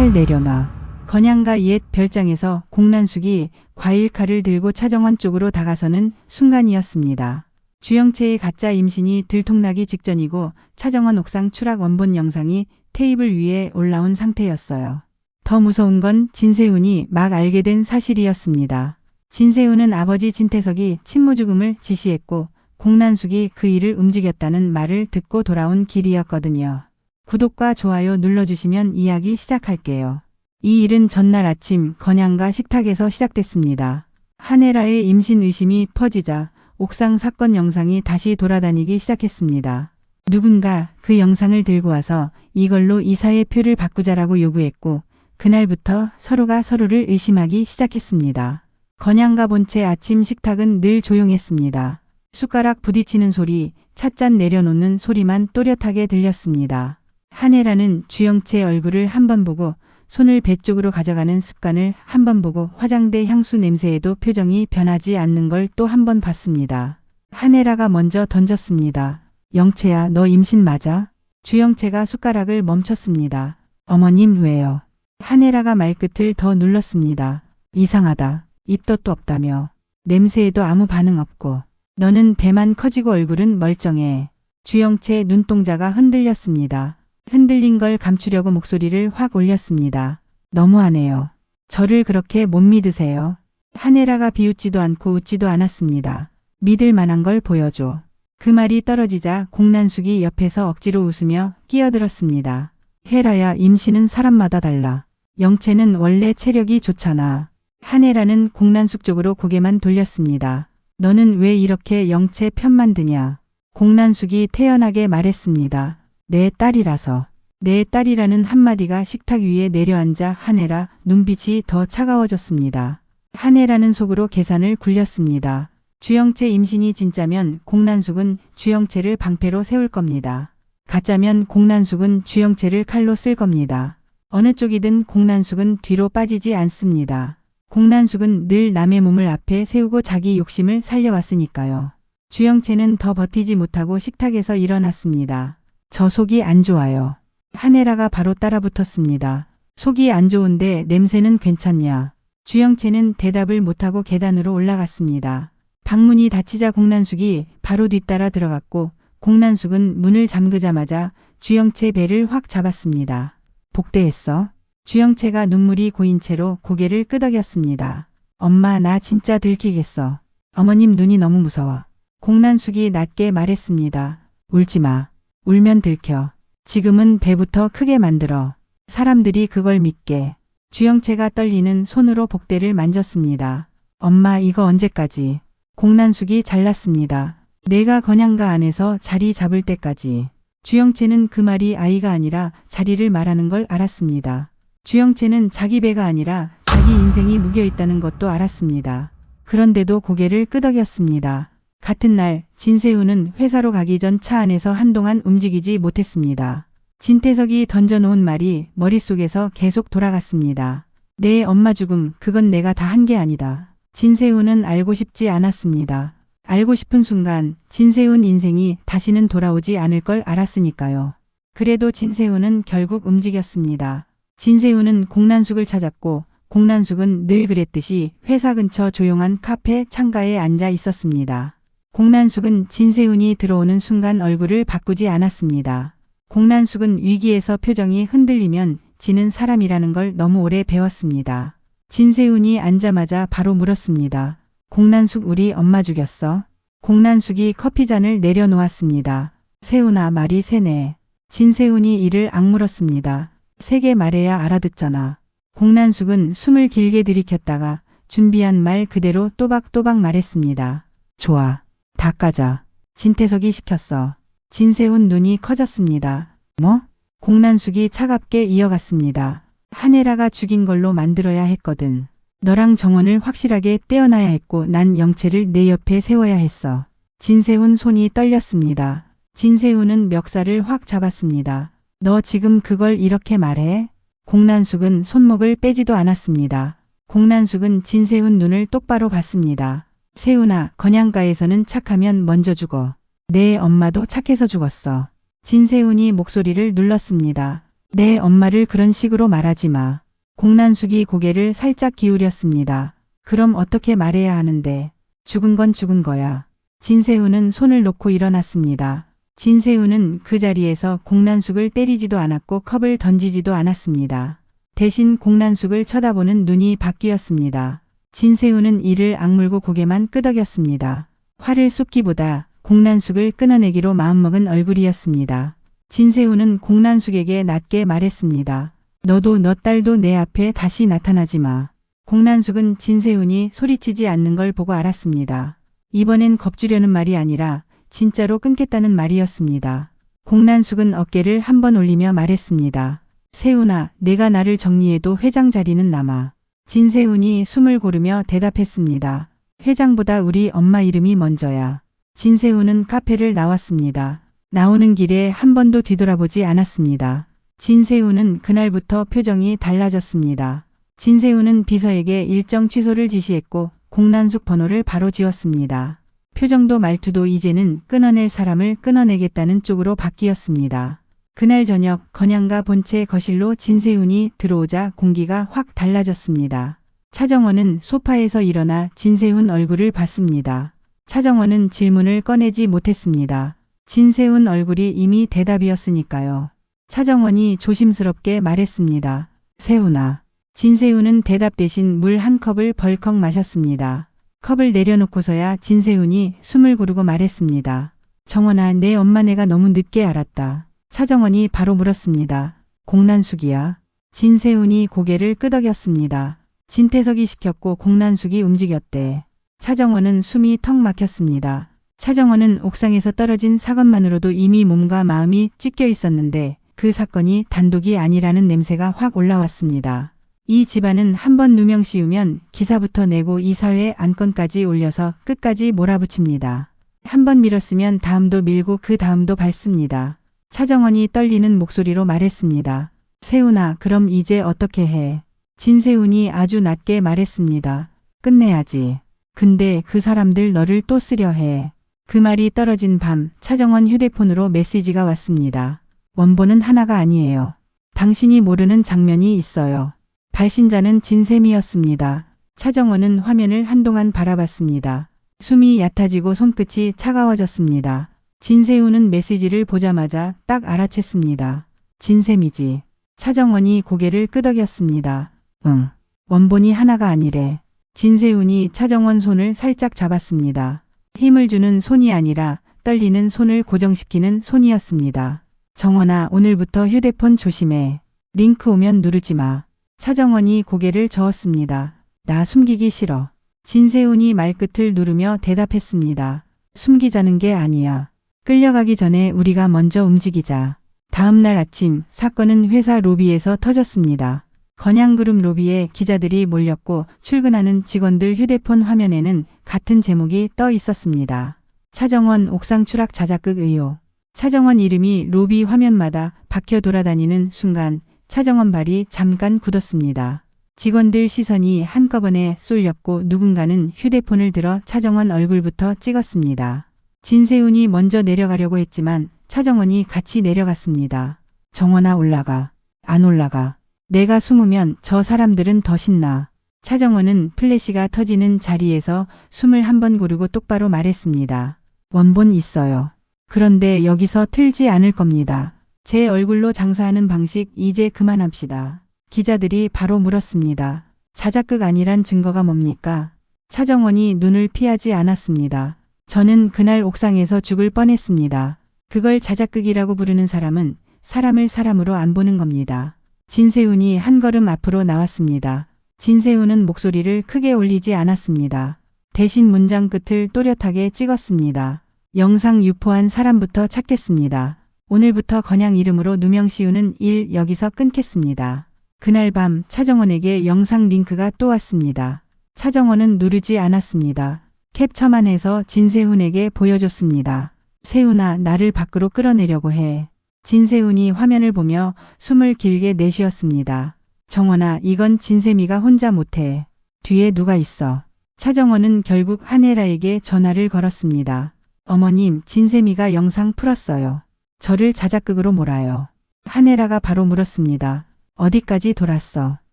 칼 내려놔. 건양가 옛 별장에서 공난숙이 과일칼을 들고 차정원 쪽으로 다가서는 순간이었습니다. 주영채의 가짜 임신이 들통나기 직전이고 차정원 옥상 추락 원본 영상이 테이블 위에 올라온 상태였어요. 더 무서운 건 진세훈이 막 알게 된 사실이었습니다. 진세훈은 아버지 진태석이 친모 죽음을 지시했고 공난숙이 그 일을 움직였다는 말을 듣고 돌아온 길이었거든요. 구독과 좋아요 눌러주시면 이야기 시작할게요. 이 일은 전날 아침 건양가 식탁에서 시작됐습니다. 한혜라의 임신 의심이 퍼지자 옥상 사건 영상이 다시 돌아다니기 시작했습니다. 누군가 그 영상을 들고 와서 이걸로 이사의 표를 바꾸자라고 요구했고 그날부터 서로가 서로를 의심하기 시작했습니다. 건양가 본체 아침 식탁은 늘 조용했습니다. 숟가락 부딪히는 소리, 찻잔 내려놓는 소리만 또렷하게 들렸습니다. 한혜라는 주영채 얼굴을 한번 보고 손을 배 쪽으로 가져가는 습관을 한번 보고 화장대 향수 냄새에도 표정이 변하지 않는 걸 또 한 번 봤습니다. 한혜라가 먼저 던졌습니다. 영채야, 너 임신 맞아? 주영채가 숟가락을 멈췄습니다. 어머님 왜요? 한혜라가 말끝을 더 눌렀습니다. 이상하다. 입덧도 없다며. 냄새에도 아무 반응 없고. 너는 배만 커지고 얼굴은 멀쩡해. 주영채 눈동자가 흔들렸습니다. 흔들린 걸 감추려고 목소리를 확 올렸습니다. 너무하네요. 저를 그렇게 못 믿으세요? 한혜라가 비웃지도 않고 웃지도 않았습니다. 믿을 만한 걸 보여줘. 그 말이 떨어지자 공난숙이 옆에서 억지로 웃으며 끼어들었습니다. 혜라야, 임신은 사람마다 달라. 영채는 원래 체력이 좋잖아. 한혜라는 공난숙 쪽으로 고개만 돌렸습니다. 너는 왜 이렇게 영채 편만 드냐? 공난숙이 태연하게 말했습니다. 내 딸이라서. 내 딸이라는 한마디가 식탁 위에 내려앉아 한혜라 눈빛이 더 차가워졌습니다. 한혜라는 속으로 계산을 굴렸습니다. 주영채 임신이 진짜면 공난숙은 주영채를 방패로 세울 겁니다. 가짜면 공난숙은 주영채를 칼로 쓸 겁니다. 어느 쪽이든 공난숙은 뒤로 빠지지 않습니다. 공난숙은 늘 남의 몸을 앞에 세우고 자기 욕심을 살려왔으니까요. 주영채는 더 버티지 못하고 식탁에서 일어났습니다. 저 속이 안 좋아요. 한혜라가 바로 따라붙었습니다. 속이 안 좋은데 냄새는 괜찮냐? 주영채는 대답을 못하고 계단으로 올라갔습니다. 방문이 닫히자 공난숙이 바로 뒤따라 들어갔고 공난숙은 문을 잠그자마자 주영채 배를 확 잡았습니다. 복대했어? 주영채가 눈물이 고인 채로 고개를 끄덕였습니다. 엄마, 나 진짜 들키겠어. 어머님 눈이 너무 무서워. 공난숙이 낮게 말했습니다. 울지 마. 울면 들켜. 지금은 배부터 크게 만들어. 사람들이 그걸 믿게. 주영채가 떨리는 손으로 복대를 만졌습니다. 엄마, 이거 언제까지? 공난숙이 잘났습니다. 내가 건양가 안에서 자리 잡을 때까지. 주영채는 그 말이 아이가 아니라 자리를 말하는 걸 알았습니다. 주영채는 자기 배가 아니라 자기 인생이 묶여있다는 것도 알았습니다. 그런데도 고개를 끄덕였습니다. 같은 날 진세훈은 회사로 가기 전 차 안에서 한동안 움직이지 못했습니다. 진태석이 던져놓은 말이 머릿속에서 계속 돌아갔습니다. 내 엄마 죽음, 그건 내가 다 한 게 아니다. 진세훈은 알고 싶지 않았습니다. 알고 싶은 순간 진세훈 인생이 다시는 돌아오지 않을 걸 알았으니까요. 그래도 진세훈은 결국 움직였습니다. 진세훈은 공난숙을 찾았고 공난숙은 늘 그랬듯이 회사 근처 조용한 카페 창가에 앉아 있었습니다. 공난숙은 진세훈이 들어오는 순간 얼굴을 바꾸지 않았습니다. 공난숙은 위기에서 표정이 흔들리면 지는 사람이라는 걸 너무 오래 배웠습니다. 진세훈이 앉자마자 바로 물었습니다. 공난숙, 우리 엄마 죽였어? 공난숙이 커피잔을 내려놓았습니다. 세훈아, 말이 세네. 진세훈이 이를 악물었습니다. 세게 말해야 알아듣잖아. 공난숙은 숨을 길게 들이켰다가 준비한 말 그대로 또박또박 말했습니다. 좋아. 다 까자. 진태석이 시켰어. 진세훈 눈이 커졌습니다. 뭐? 공난숙이 차갑게 이어갔습니다. 한혜라가 죽인 걸로 만들어야 했거든. 너랑 정원을 확실하게 떼어놔야 했고 난 영채를 내 옆에 세워야 했어. 진세훈 손이 떨렸습니다. 진세훈은 멱살을 확 잡았습니다. 너 지금 그걸 이렇게 말해? 공난숙은 손목을 빼지도 않았습니다. 공난숙은 진세훈 눈을 똑바로 봤습니다. 세훈아, 건양가에서는 착하면 먼저 죽어. 내 엄마도 착해서 죽었어. 진세훈이 목소리를 눌렀습니다. 내 엄마를 그런 식으로 말하지 마. 공난숙이 고개를 살짝 기울였습니다. 그럼 어떻게 말해야 하는데. 죽은 건 죽은 거야. 진세훈은 손을 놓고 일어났습니다. 진세훈은 그 자리에서 공난숙을 때리지도 않았고 컵을 던지지도 않았습니다. 대신 공난숙을 쳐다보는 눈이 바뀌었습니다. 진세훈은 이를 악물고 고개만 끄덕였습니다. 화를 쏟기보다 공난숙을 끊어내기로 마음먹은 얼굴이었습니다. 진세훈은 공난숙에게 낮게 말했습니다. 너도 너 딸도 내 앞에 다시 나타나지 마. 공난숙은 진세훈이 소리치지 않는 걸 보고 알았습니다. 이번엔 겁주려는 말이 아니라 진짜로 끊겠다는 말이었습니다. 공난숙은 어깨를 한번 올리며 말했습니다. 세훈아, 내가 나를 정리해도 회장 자리는 남아. 진세훈이 숨을 고르며 대답했습니다. 회장보다 우리 엄마 이름이 먼저야. 진세훈은 카페를 나왔습니다. 나오는 길에 한 번도 뒤돌아보지 않았습니다. 진세훈은 그날부터 표정이 달라졌습니다. 진세훈은 비서에게 일정 취소를 지시했고 공난숙 번호를 바로 지웠습니다. 표정도 말투도 이제는 끊어낼 사람을 끊어내겠다는 쪽으로 바뀌었습니다. 그날 저녁 건양가 본체 거실로 진세훈이 들어오자 공기가 확 달라졌습니다. 차정원은 소파에서 일어나 진세훈 얼굴을 봤습니다. 차정원은 질문을 꺼내지 못했습니다. 진세훈 얼굴이 이미 대답이었으니까요. 차정원이 조심스럽게 말했습니다. 세훈아. 진세훈은 대답 대신 물 한 컵을 벌컥 마셨습니다. 컵을 내려놓고서야 진세훈이 숨을 고르고 말했습니다. 정원아, 내 엄마 내가 너무 늦게 알았다. 차정원이 바로 물었습니다. 공난숙이야? 진세훈이 고개를 끄덕였습니다. 진태석이 시켰고 공난숙이 움직였대. 차정원은 숨이 턱 막혔습니다. 차정원은 옥상에서 떨어진 사건만으로도 이미 몸과 마음이 찢겨 있었는데 그 사건이 단독이 아니라는 냄새가 확 올라왔습니다. 이 집안은 한번 누명 씌우면 기사부터 내고 이사회 안건까지 올려서 끝까지 몰아붙입니다. 한번 밀었으면 다음도 밀고 그 다음도 밟습니다. 차정원이 떨리는 목소리로 말했습니다. 세훈아, 그럼 이제 어떻게 해? 진세훈이 아주 낮게 말했습니다. 끝내야지. 근데 그 사람들 너를 또 쓰려 해. 그 말이 떨어진 밤 차정원 휴대폰으로 메시지가 왔습니다. 원본은 하나가 아니에요. 당신이 모르는 장면이 있어요. 발신자는 진샘이었습니다. 차정원은 화면을 한동안 바라봤습니다. 숨이 얕아지고 손끝이 차가워졌습니다. 진세훈은 메시지를 보자마자 딱 알아챘습니다. 진샘이지. 차정원이 고개를 끄덕였습니다. 응. 원본이 하나가 아니래. 진세훈이 차정원 손을 살짝 잡았습니다. 힘을 주는 손이 아니라 떨리는 손을 고정시키는 손이었습니다. 정원아, 오늘부터 휴대폰 조심해. 링크 오면 누르지 마. 차정원이 고개를 저었습니다. 나 숨기기 싫어. 진세훈이 말끝을 누르며 대답했습니다. 숨기자는 게 아니야. 끌려가기 전에 우리가 먼저 움직이자. 다음 날 아침 사건은 회사 로비에서 터졌습니다. 건양그룹 로비에 기자들이 몰렸고 출근하는 직원들 휴대폰 화면에는 같은 제목이 떠 있었습니다. 차정원 옥상 추락 자작극 의혹. 차정원 이름이 로비 화면마다 박혀 돌아다니는 순간 차정원 발이 잠깐 굳었습니다. 직원들 시선이 한꺼번에 쏠렸고 누군가는 휴대폰을 들어 차정원 얼굴부터 찍었습니다. 진세훈이 먼저 내려가려고 했지만 차정원이 같이 내려갔습니다. 정원아, 올라가. 안 올라가. 내가 숨으면 저 사람들은 더 신나. 차정원은 플래시가 터지는 자리에서 숨을 한번 고르고 똑바로 말했습니다. 원본 있어요. 그런데 여기서 틀지 않을 겁니다. 제 얼굴로 장사하는 방식 이제 그만합시다. 기자들이 바로 물었습니다. 자작극 아니란 증거가 뭡니까? 차정원이 눈을 피하지 않았습니다. 저는 그날 옥상에서 죽을 뻔했습니다. 그걸 자작극이라고 부르는 사람은 사람을 사람으로 안 보는 겁니다. 진세훈이 한 걸음 앞으로 나왔습니다. 진세훈은 목소리를 크게 올리지 않았습니다. 대신 문장 끝을 또렷하게 찍었습니다. 영상 유포한 사람부터 찾겠습니다. 오늘부터 건양 이름으로 누명 씌우는 일 여기서 끊겠습니다. 그날 밤 차정원에게 영상 링크가 또 왔습니다. 차정원은 누르지 않았습니다. 캡처만 해서 진세훈에게 보여줬습니다. 세훈아, 나를 밖으로 끌어내려고 해. 진세훈이 화면을 보며 숨을 길게 내쉬었습니다. 정원아, 이건 진세미가 혼자 못해. 뒤에 누가 있어. 차정원은 결국 한혜라에게 전화를 걸었습니다. 어머님, 진세미가 영상 풀었어요. 저를 자작극으로 몰아요. 한혜라가 바로 물었습니다. 어디까지 돌았어?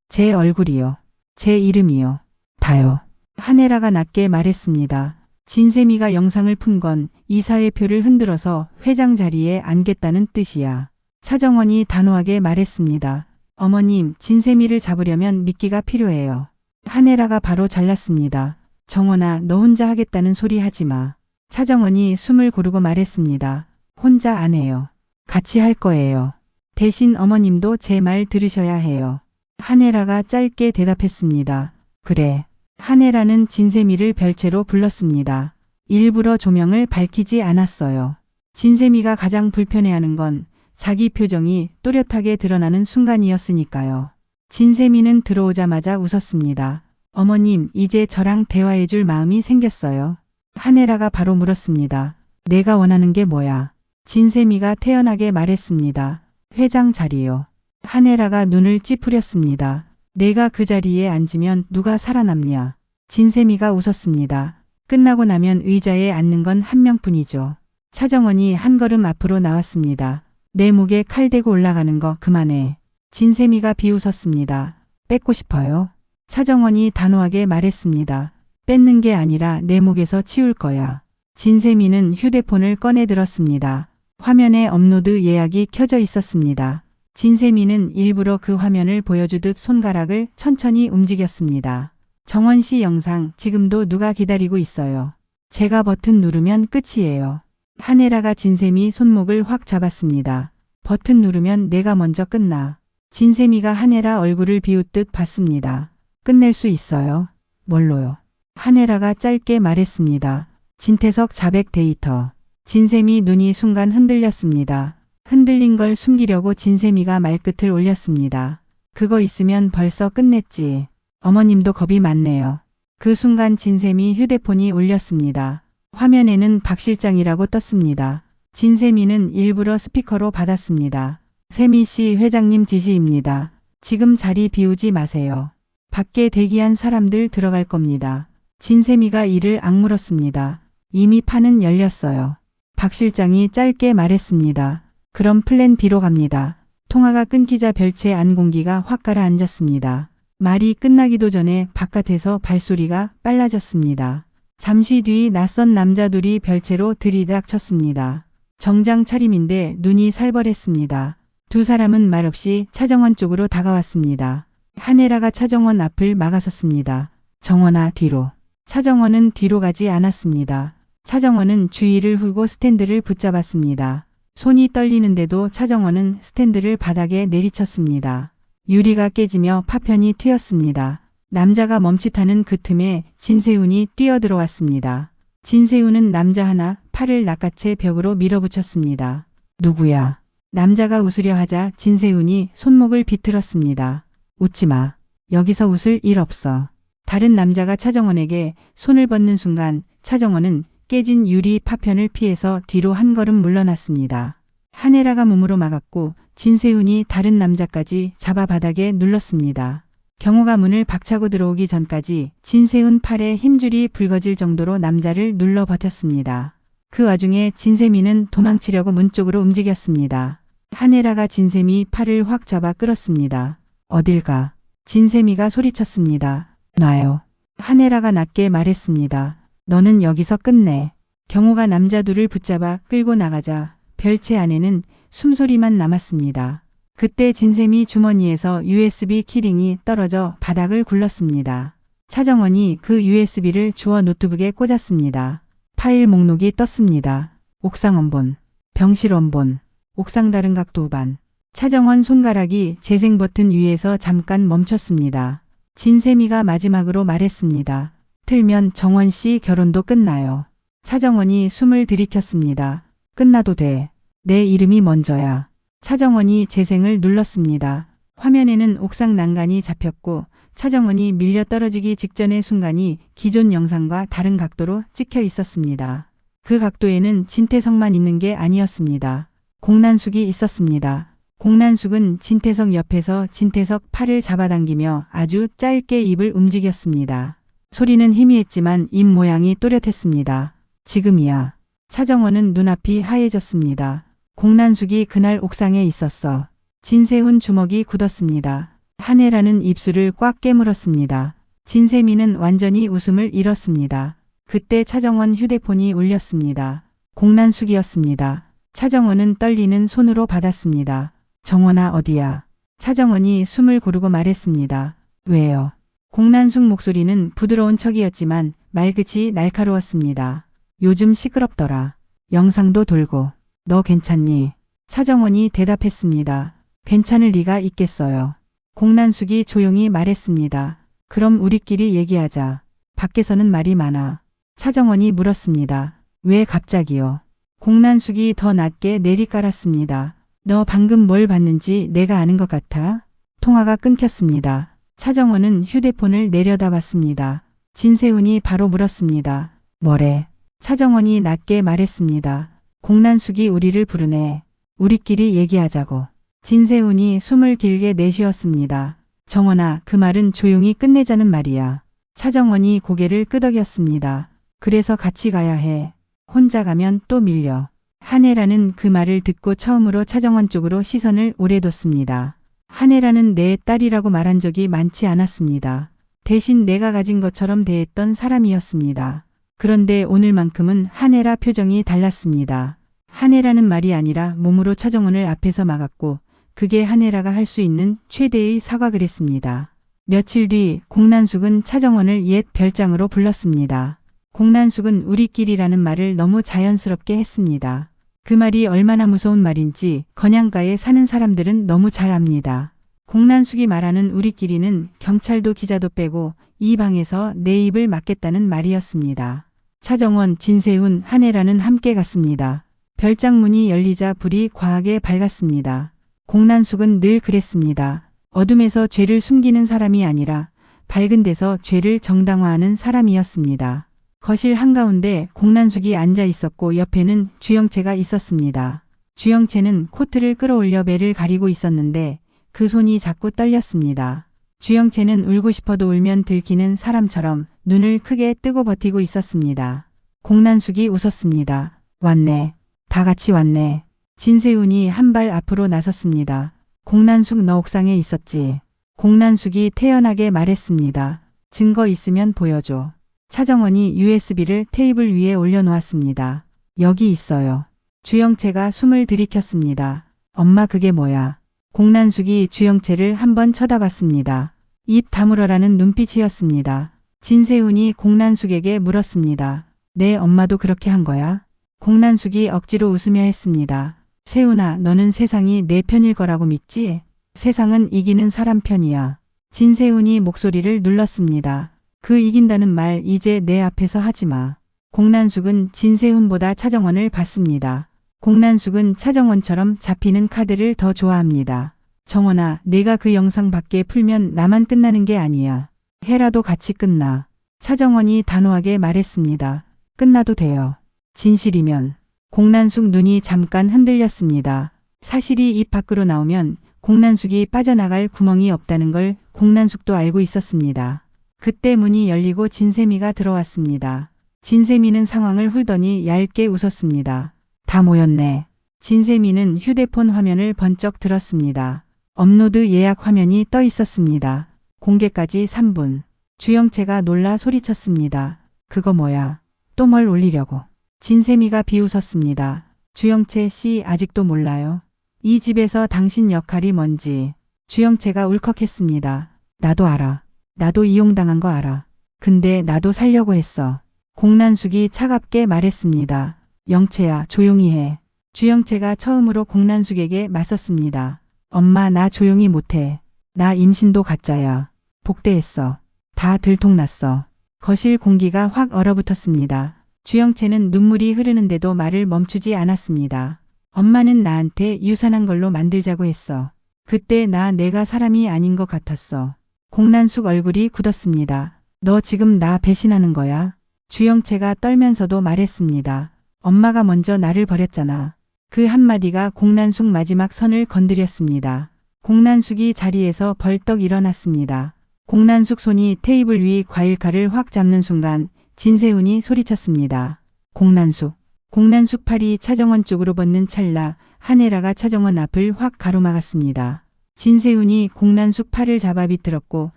제 얼굴이요. 제 이름이요. 다요. 한혜라가 낮게 말했습니다. 진세미가 영상을 푼 건 이사회표를 흔들어서 회장 자리에 앉겠다는 뜻이야. 차정원이 단호하게 말했습니다. 어머님, 진세미를 잡으려면 미끼가 필요해요. 한혜라가 바로 잘랐습니다. 정원아, 너 혼자 하겠다는 소리 하지 마. 차정원이 숨을 고르고 말했습니다. 혼자 안 해요. 같이 할 거예요. 대신 어머님도 제 말 들으셔야 해요. 한혜라가 짧게 대답했습니다. 그래. 한혜라는 진세미를 별채로 불렀습니다. 일부러 조명을 밝히지 않았어요. 진세미가 가장 불편해하는 건 자기 표정이 또렷하게 드러나는 순간이었으니까요. 진세미는 들어오자마자 웃었습니다. 어머님, 이제 저랑 대화해 줄 마음이 생겼어요. 한혜라가 바로 물었습니다. 내가 원하는 게 뭐야? 진세미가 태연하게 말했습니다. 회장 자리요. 한혜라가 눈을 찌푸렸습니다. 내가 그 자리에 앉으면 누가 살아남냐? 진세미가 웃었습니다. 끝나고 나면 의자에 앉는 건 한 명뿐이죠. 차정원이 한 걸음 앞으로 나왔습니다. 내 목에 칼 대고 올라가는 거 그만해. 진세미가 비웃었습니다. 뺏고 싶어요? 차정원이 단호하게 말했습니다. 뺏는 게 아니라 내 목에서 치울 거야. 진세미는 휴대폰을 꺼내 들었습니다. 화면에 업로드 예약이 켜져 있었습니다. 진세미는 일부러 그 화면을 보여주듯 손가락을 천천히 움직였습니다. 정원 씨 영상 지금도 누가 기다리고 있어요. 제가 버튼 누르면 끝이에요. 한혜라가 진세미 손목을 확 잡았습니다. 버튼 누르면 내가 먼저 끝나. 진세미가 한혜라 얼굴을 비웃듯 봤습니다. 끝낼 수 있어요. 뭘로요? 한혜라가 짧게 말했습니다. 진태석 자백 데이터. 진세미 눈이 순간 흔들렸습니다. 흔들린 걸 숨기려고 진세미가 말끝을 올렸습니다. 그거 있으면 벌써 끝냈지. 어머님도 겁이 많네요. 그 순간 진세미 휴대폰이 울렸습니다. 화면에는 박 실장이라고 떴습니다. 진세미는 일부러 스피커로 받았습니다. 세미 씨 회장님 지시입니다. 지금 자리 비우지 마세요. 밖에 대기한 사람들 들어갈 겁니다. 진세미가 이를 악물었습니다. 이미 판은 열렸어요. 박 실장이 짧게 말했습니다. 그럼 플랜 B로 갑니다. 통화가 끊기자 별채 안공기가 확 가라앉았습니다. 말이 끝나기도 전에 바깥에서 발소리가 빨라졌습니다. 잠시 뒤 낯선 남자 둘이 별채로 들이닥쳤습니다. 정장 차림인데 눈이 살벌했습니다. 두 사람은 말없이 차정원 쪽으로 다가왔습니다. 한혜라가 차정원 앞을 막아섰습니다. 정원아, 뒤로. 차정원은 뒤로 가지 않았습니다. 차정원은 주의를 풀고 스탠드를 붙잡았습니다. 손이 떨리는데도 차정원은 스탠드를 바닥에 내리쳤습니다. 유리가 깨지며 파편이 튀었습니다. 남자가 멈칫하는 그 틈에 진세훈이 뛰어들어왔습니다. 진세훈은 남자 하나 팔을 낚아채 벽으로 밀어붙였습니다. 누구야? 남자가 웃으려 하자 진세훈이 손목을 비틀었습니다. 웃지 마. 여기서 웃을 일 없어. 다른 남자가 차정원에게 손을 뻗는 순간 차정원은 깨진 유리 파편을 피해서 뒤로 한 걸음 물러났습니다. 한혜라가 몸으로 막았고 진세훈이 다른 남자까지 잡아 바닥에 눌렀습니다. 경호가 문을 박차고 들어오기 전까지 진세훈 팔에 힘줄이 붉어질 정도로 남자를 눌러 버텼습니다. 그 와중에 진세미는 도망치려고 문 쪽으로 움직였습니다. 한혜라가 진세미 팔을 확 잡아 끌었습니다. 어딜 가? 진세미가 소리쳤습니다. 놔요. 한혜라가 낮게 말했습니다. 너는 여기서 끝내. 경호가 남자 둘을 붙잡아 끌고 나가자 별채 안에는 숨소리만 남았습니다. 그때 진세미 주머니에서 USB 키링이 떨어져 바닥을 굴렀습니다. 차정원이 그 USB를 주워 노트북에 꽂았습니다. 파일 목록이 떴습니다. 옥상 원본, 병실 원본, 옥상 다른 각도 후반. 차정원 손가락이 재생 버튼 위에서 잠깐 멈췄습니다. 진세미가 마지막으로 말했습니다. 틀면 정원 씨 결혼도 끝나요. 차정원이 숨을 들이켰습니다. 끝나도 돼. 내 이름이 먼저야. 차정원이 재생을 눌렀습니다. 화면에는 옥상 난간이 잡혔고 차정원이 밀려 떨어지기 직전의 순간이 기존 영상과 다른 각도로 찍혀 있었습니다. 그 각도에는 진태석만 있는 게 아니었습니다. 공난숙이 있었습니다. 공난숙은 진태석 옆에서 진태석 팔을 잡아당기며 아주 짧게 입을 움직였습니다. 소리는 희미했지만 입 모양이 또렷했습니다. 지금이야. 차정원은 눈앞이 하얘졌습니다. 공난숙이 그날 옥상에 있었어. 진세훈 주먹이 굳었습니다. 한혜라는 입술을 꽉 깨물었습니다. 진세미는 완전히 웃음을 잃었습니다. 그때 차정원 휴대폰이 울렸습니다. 공난숙이었습니다. 차정원은 떨리는 손으로 받았습니다. 정원아 어디야? 차정원이 숨을 고르고 말했습니다. 왜요? 공난숙 목소리는 부드러운 척이었지만 말끝이 날카로웠습니다. 요즘 시끄럽더라. 영상도 돌고. 너 괜찮니? 차정원이 대답했습니다. 괜찮을 리가 있겠어요. 공난숙이 조용히 말했습니다. 그럼 우리끼리 얘기하자. 밖에서는 말이 많아. 차정원이 물었습니다. 왜 갑자기요? 공난숙이 더 낮게 내리깔았습니다. 너 방금 뭘 봤는지 내가 아는 것 같아? 통화가 끊겼습니다. 차정원은 휴대폰을 내려다봤습니다. 진세훈이 바로 물었습니다. 뭐래? 차정원이 낮게 말했습니다. 공난숙이 우리를 부르네. 우리끼리 얘기하자고. 진세훈이 숨을 길게 내쉬었습니다. 정원아, 그 말은 조용히 끝내자는 말이야. 차정원이 고개를 끄덕였습니다. 그래서 같이 가야 해. 혼자 가면 또 밀려. 한혜라는 그 말을 듣고 처음으로 차정원 쪽으로 시선을 오래 뒀습니다. 한혜라는 내 딸이라고 말한 적이 많지 않았습니다. 대신 내가 가진 것처럼 대했던 사람이었습니다. 그런데 오늘만큼은 한혜라 표정이 달랐습니다. 한혜라는 말이 아니라 몸으로 차정원을 앞에서 막았고 그게 한혜라가 할 수 있는 최대의 사과를 했습니다. 며칠 뒤 공난숙은 차정원을 옛 별장으로 불렀습니다. 공난숙은 우리끼리라는 말을 너무 자연스럽게 했습니다. 그 말이 얼마나 무서운 말인지 건양가에 사는 사람들은 너무 잘 압니다. 공난숙이 말하는 우리끼리는 경찰도 기자도 빼고 이 방에서 내 입을 막겠다는 말이었습니다. 차정원, 진세훈, 한혜라는 함께 갔습니다. 별장 문이 열리자 불이 과하게 밝았습니다. 공난숙은 늘 그랬습니다. 어둠에서 죄를 숨기는 사람이 아니라 밝은 데서 죄를 정당화하는 사람이었습니다. 거실 한가운데 공난숙이 앉아 있었고 옆에는 주영채가 있었습니다. 주영채는 코트를 끌어올려 배를 가리고 있었는데 그 손이 자꾸 떨렸습니다. 주영채는 울고 싶어도 울면 들키는 사람처럼 눈을 크게 뜨고 버티고 있었습니다. 공난숙이 웃었습니다. 왔네. 다 같이 왔네. 진세훈이 한 발 앞으로 나섰습니다. 공난숙 너 옥상에 있었지. 공난숙이 태연하게 말했습니다. 증거 있으면 보여줘. 차정원이 USB를 테이블 위에 올려놓았습니다. 여기 있어요. 주영채가 숨을 들이켰습니다. 엄마 그게 뭐야? 공난숙이 주영채를 한번 쳐다봤습니다. 입 다물어라는 눈빛이었습니다. 진세훈이 공난숙에게 물었습니다. 내 엄마도 그렇게 한 거야? 공난숙이 억지로 웃으며 했습니다. 세훈아, 너는 세상이 내 편일 거라고 믿지? 세상은 이기는 사람 편이야. 진세훈이 목소리를 눌렀습니다. 그 이긴다는 말 이제 내 앞에서 하지 마. 공난숙은 진세훈보다 차정원을 봤습니다. 공난숙은 차정원처럼 잡히는 카드를 더 좋아합니다. 정원아, 내가 그 영상 밖에 풀면 나만 끝나는 게 아니야. 해라도 같이 끝나. 차정원이 단호하게 말했습니다. 끝나도 돼요. 진실이면. 공난숙 눈이 잠깐 흔들렸습니다. 사실이 입 밖으로 나오면 공난숙이 빠져나갈 구멍이 없다는 걸 공난숙도 알고 있었습니다. 그때 문이 열리고 진세미가 들어왔습니다. 진세미는 상황을 훑더니 얇게 웃었습니다. 다 모였네. 진세미는 휴대폰 화면을 번쩍 들었습니다. 업로드 예약 화면이 떠 있었습니다. 공개까지 3분. 주영채가 놀라 소리쳤습니다. 그거 뭐야? 또 뭘 올리려고. 진세미가 비웃었습니다. 주영채 씨 아직도 몰라요? 이 집에서 당신 역할이 뭔지. 주영채가 울컥했습니다. 나도 알아. 나도 이용당한 거 알아. 근데 나도 살려고 했어. 공난숙이 차갑게 말했습니다. 영채야 조용히 해. 주영채가 처음으로 공난숙에게 맞섰습니다. 엄마 나 조용히 못해. 나 임신도 가짜야. 복대했어. 다 들통났어. 거실 공기가 확 얼어붙었습니다. 주영채는 눈물이 흐르는데도 말을 멈추지 않았습니다. 엄마는 나한테 유산한 걸로 만들자고 했어. 그때 내가 사람이 아닌 것 같았어. 공난숙 얼굴이 굳었습니다. 너 지금 나 배신하는 거야? 주영채가 떨면서도 말했습니다. 엄마가 먼저 나를 버렸잖아. 그 한마디가 공난숙 마지막 선을 건드렸습니다. 공난숙이 자리에서 벌떡 일어났습니다. 공난숙 손이 테이블 위 과일칼을 확 잡는 순간 진세훈이 소리쳤습니다. 공난숙. 공난숙 팔이 차정원 쪽으로 벗는 찰나 한혜라가 차정원 앞을 확 가로막았습니다. 진세훈이 공난숙 팔을 잡아 비틀었고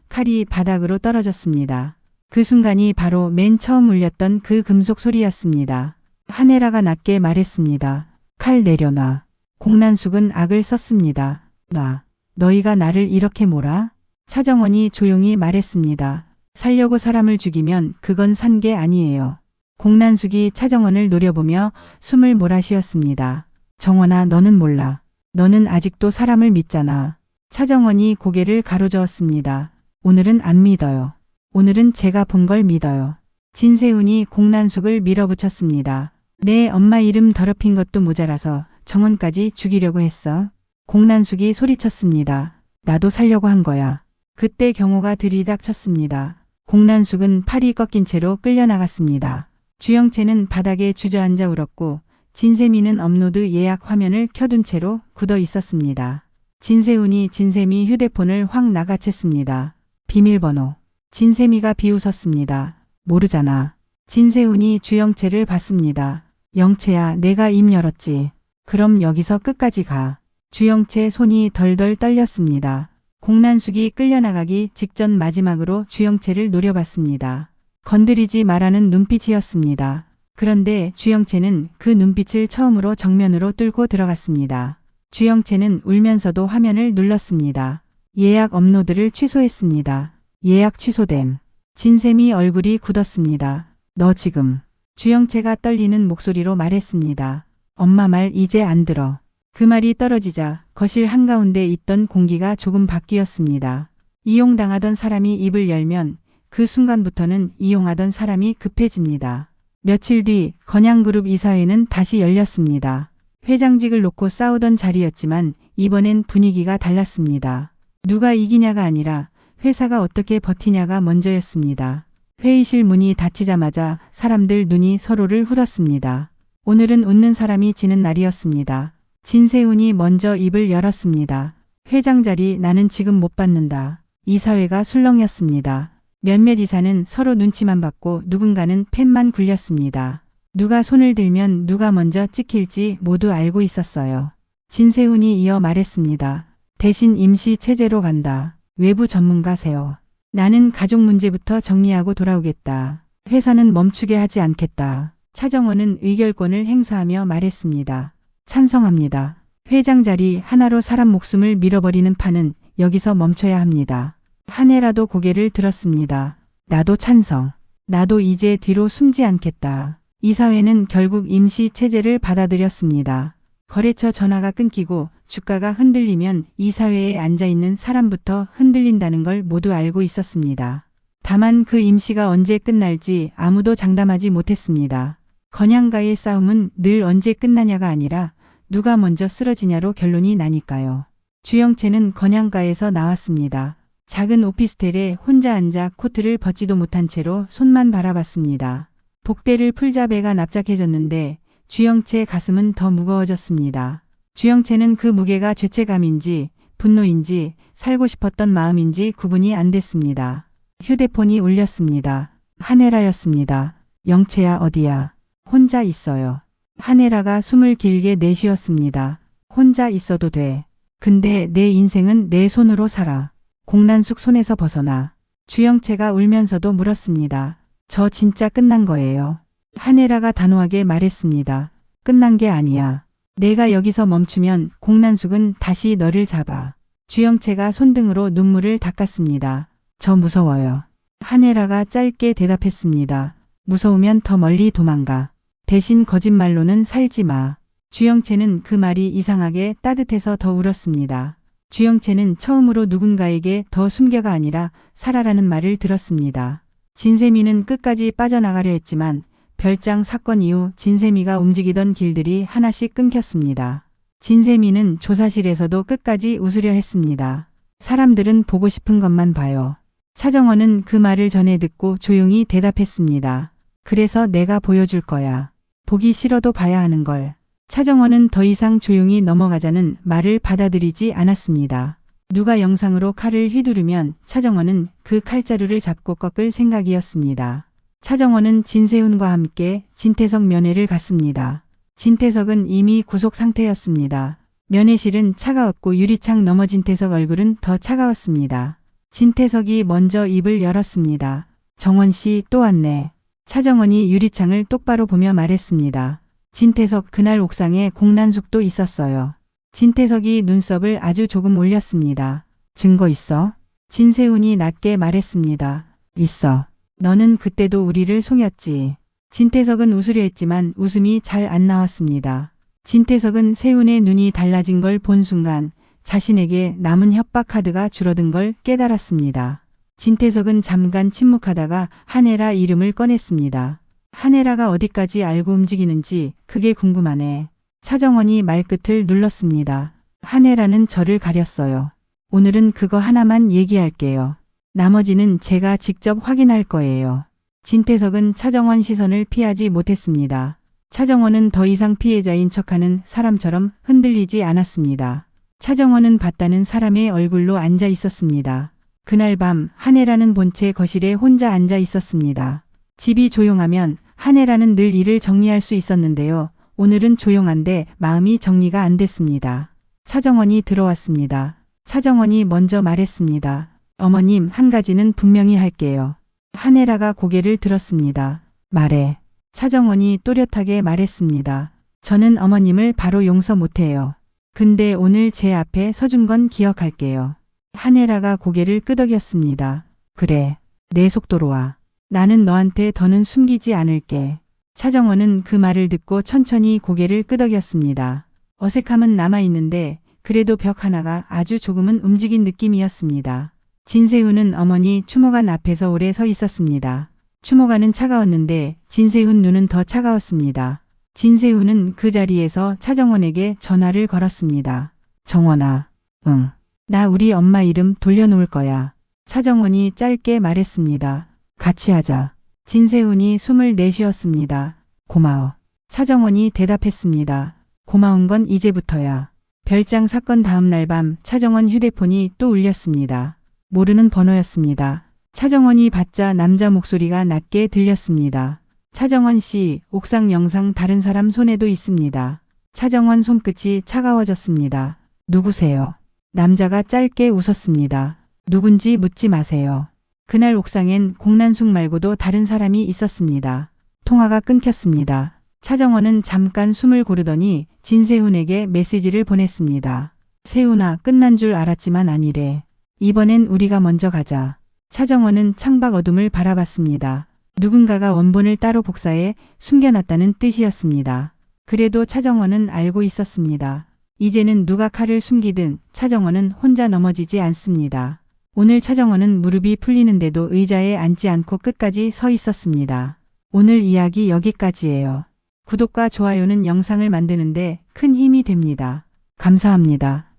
칼이 바닥으로 떨어졌습니다. 그 순간이 바로 맨 처음 울렸던 그 금속 소리였습니다. 한혜라가 낮게 말했습니다. 칼 내려놔. 공난숙은 악을 썼습니다. 놔. 너희가 나를 이렇게 몰아? 차정원이 조용히 말했습니다. 살려고 사람을 죽이면 그건 산 게 아니에요. 공난숙이 차정원을 노려보며 숨을 몰아쉬었습니다. 정원아, 너는 몰라. 너는 아직도 사람을 믿잖아. 차정원이 고개를 가로저었습니다. 오늘은 안 믿어요. 오늘은 제가 본 걸 믿어요. 진세훈이 공난숙을 밀어붙였습니다. 내 엄마 이름 더럽힌 것도 모자라서 정원까지 죽이려고 했어. 공난숙이 소리쳤습니다. 나도 살려고 한 거야. 그때 경호가 들이닥쳤습니다. 공난숙은 팔이 꺾인 채로 끌려나갔습니다. 주영채는 바닥에 주저앉아 울었고 진세미는 업로드 예약 화면을 켜둔 채로 굳어 있었습니다. 진세훈이 진세미 휴대폰을 확 나가챘습니다. 비밀번호. 진세미가 비웃었습니다. 모르잖아. 진세훈이 주영채를 봤습니다. 영채야, 내가 입 열었지. 그럼 여기서 끝까지 가. 주영채 손이 덜덜 떨렸습니다. 공난숙이 끌려나가기 직전 마지막으로 주영채를 노려봤습니다. 건드리지 말라는 눈빛이었습니다. 그런데 주영채는 그 눈빛을 처음으로 정면으로 뚫고 들어갔습니다. 주영채는 울면서도 화면을 눌렀습니다. 예약 업로드를 취소했습니다. 예약 취소됨. 진세미 얼굴이 굳었습니다. 너 지금. 주영채가 떨리는 목소리로 말했습니다. 엄마 말 이제 안 들어. 그 말이 떨어지자 거실 한가운데 있던 공기가 조금 바뀌었습니다. 이용당하던 사람이 입을 열면 그 순간부터는 이용하던 사람이 급해집니다. 며칠 뒤 건양그룹 이사회는 다시 열렸습니다. 회장직을 놓고 싸우던 자리였지만 이번엔 분위기가 달랐습니다. 누가 이기냐가 아니라 회사가 어떻게 버티냐가 먼저였습니다. 회의실 문이 닫히자마자 사람들 눈이 서로를 흘렀습니다. 오늘은 웃는 사람이 지는 날이었습니다. 진세훈이 먼저 입을 열었습니다. 회장 자리 나는 지금 못 받는다. 이사회가 술렁였습니다. 몇몇 이사는 서로 눈치만 봤고 누군가는 펜만 굴렸습니다. 누가 손을 들면 누가 먼저 찍힐지 모두 알고 있었어요. 진세훈이 이어 말했습니다. 대신 임시 체제로 간다. 외부 전문가 세워. 나는 가족 문제부터 정리하고 돌아오겠다. 회사는 멈추게 하지 않겠다. 차정원은 의결권을 행사하며 말했습니다. 찬성합니다. 회장 자리 하나로 사람 목숨을 밀어버리는 판은 여기서 멈춰야 합니다. 한혜라도 고개를 들었습니다. 나도 찬성. 나도 이제 뒤로 숨지 않겠다. 이사회는 결국 임시 체제를 받아들였습니다. 거래처 전화가 끊기고 주가가 흔들리면 이사회에 앉아있는 사람부터 흔들린다는 걸 모두 알고 있었습니다. 다만 그 임시가 언제 끝날지 아무도 장담하지 못했습니다. 건양가의 싸움은 늘 언제 끝나냐가 아니라 누가 먼저 쓰러지냐로 결론이 나니까요. 주영채는 건양가에서 나왔습니다. 작은 오피스텔에 혼자 앉아 코트를 벗지도 못한 채로 손만 바라봤습니다. 복대를 풀자 배가 납작해졌는데 주영채 가슴은 더 무거워졌습니다. 주영채는 그 무게가 죄책감인지 분노인지 살고 싶었던 마음인지 구분이 안 됐습니다. 휴대폰이 울렸습니다. 한혜라였습니다. 영채야 어디야? 혼자 있어요. 한혜라가 숨을 길게 내쉬었습니다. 혼자 있어도 돼. 근데 내 인생은 내 손으로 살아. 공난숙 손에서 벗어나. 주영채가 울면서도 물었습니다. 저 진짜 끝난 거예요. 한혜라가 단호하게 말했습니다. 끝난 게 아니야. 내가 여기서 멈추면 공난숙은 다시 너를 잡아. 주영채가 손등으로 눈물을 닦았습니다. 저 무서워요. 한혜라가 짧게 대답했습니다. 무서우면 더 멀리 도망가. 대신 거짓말로는 살지 마. 주영채는 그 말이 이상하게 따뜻해서 더 울었습니다. 주영채는 처음으로 누군가에게 더 숨겨가 아니라 살아라는 말을 들었습니다. 진세미는 끝까지 빠져나가려 했지만 별장 사건 이후 진세미가 움직이던 길들이 하나씩 끊겼습니다. 진세미는 조사실에서도 끝까지 웃으려 했습니다. 사람들은 보고 싶은 것만 봐요. 차정원은 그 말을 전해 듣고 조용히 대답했습니다. 그래서 내가 보여줄 거야. 보기 싫어도 봐야 하는 걸. 차정원은 더 이상 조용히 넘어가자는 말을 받아들이지 않았습니다. 누가 영상으로 칼을 휘두르면 차정원은 그 칼자루를 잡고 꺾을 생각이었습니다. 차정원은 진세훈과 함께 진태석 면회를 갔습니다. 진태석은 이미 구속 상태였습니다. 면회실은 차가웠고 유리창 너머 진태석 얼굴은 더 차가웠습니다. 진태석이 먼저 입을 열었습니다. 정원 씨 또 왔네. 차정원이 유리창을 똑바로 보며 말했습니다. 진태석 그날 옥상에 공난숙도 있었어요. 진태석이 눈썹을 아주 조금 올렸습니다. 증거 있어? 진세훈이 낮게 말했습니다. 있어. 너는 그때도 우리를 속였지. 진태석은 웃으려 했지만 웃음이 잘 안 나왔습니다. 진태석은 세훈의 눈이 달라진 걸 본 순간 자신에게 남은 협박 카드가 줄어든 걸 깨달았습니다. 진태석은 잠깐 침묵하다가 한혜라 이름을 꺼냈습니다. 한혜라가 어디까지 알고 움직이는지 그게 궁금하네. 차정원이 말끝을 눌렀습니다. 한혜라는 저를 가렸어요. 오늘은 그거 하나만 얘기할게요. 나머지는 제가 직접 확인할 거예요. 진태석은 차정원 시선을 피하지 못했습니다. 차정원은 더 이상 피해자인 척하는 사람처럼 흔들리지 않았습니다. 차정원은 봤다는 사람의 얼굴로 앉아 있었습니다. 그날 밤 한혜라는 본체 거실에 혼자 앉아 있었습니다. 집이 조용하면 한혜라는 늘 일을 정리할 수 있었는데요. 오늘은 조용한데 마음이 정리가 안 됐습니다. 차정원이 들어왔습니다. 차정원이 먼저 말했습니다. 어머님, 한 가지는 분명히 할게요. 한혜라가 고개를 들었습니다. 말해. 차정원이 또렷하게 말했습니다. 저는 어머님을 바로 용서 못해요. 근데 오늘 제 앞에 서준 건 기억할게요. 한혜라가 고개를 끄덕였습니다. 그래. 내 속도로 와. 나는 너한테 더는 숨기지 않을게. 차정원은 그 말을 듣고 천천히 고개를 끄덕였습니다. 어색함은 남아있는데 그래도 벽 하나가 아주 조금은 움직인 느낌이었습니다. 진세훈은 어머니 추모관 앞에서 오래 서 있었습니다. 추모관은 차가웠는데 진세훈 눈은 더 차가웠습니다. 진세훈은 그 자리에서 차정원에게 전화를 걸었습니다. 정원아, 응. 나 우리 엄마 이름 돌려놓을 거야. 차정원이 짧게 말했습니다. 같이 하자. 진세훈이 숨을 내쉬었습니다. 고마워. 차정원이 대답했습니다. 고마운 건 이제부터야. 별장 사건 다음 날 밤 차정원 휴대폰이 또 울렸습니다. 모르는 번호였습니다. 차정원이 받자 남자 목소리가 낮게 들렸습니다. 차정원 씨, 옥상 영상 다른 사람 손에도 있습니다. 차정원 손끝이 차가워졌습니다. 누구세요? 남자가 짧게 웃었습니다. 누군지 묻지 마세요. 그날 옥상엔 공난숙 말고도 다른 사람이 있었습니다. 통화가 끊겼습니다. 차정원은 잠깐 숨을 고르더니 진세훈에게 메시지를 보냈습니다. 세훈아, 끝난 줄 알았지만 아니래. 이번엔 우리가 먼저 가자. 차정원은 창밖 어둠을 바라봤습니다. 누군가가 원본을 따로 복사해 숨겨놨다는 뜻이었습니다. 그래도 차정원은 알고 있었습니다. 이제는 누가 칼을 숨기든 차정원은 혼자 넘어지지 않습니다. 오늘 차정원은 무릎이 풀리는데도 의자에 앉지 않고 끝까지 서 있었습니다. 오늘 이야기 여기까지예요. 구독과 좋아요는 영상을 만드는데 큰 힘이 됩니다. 감사합니다.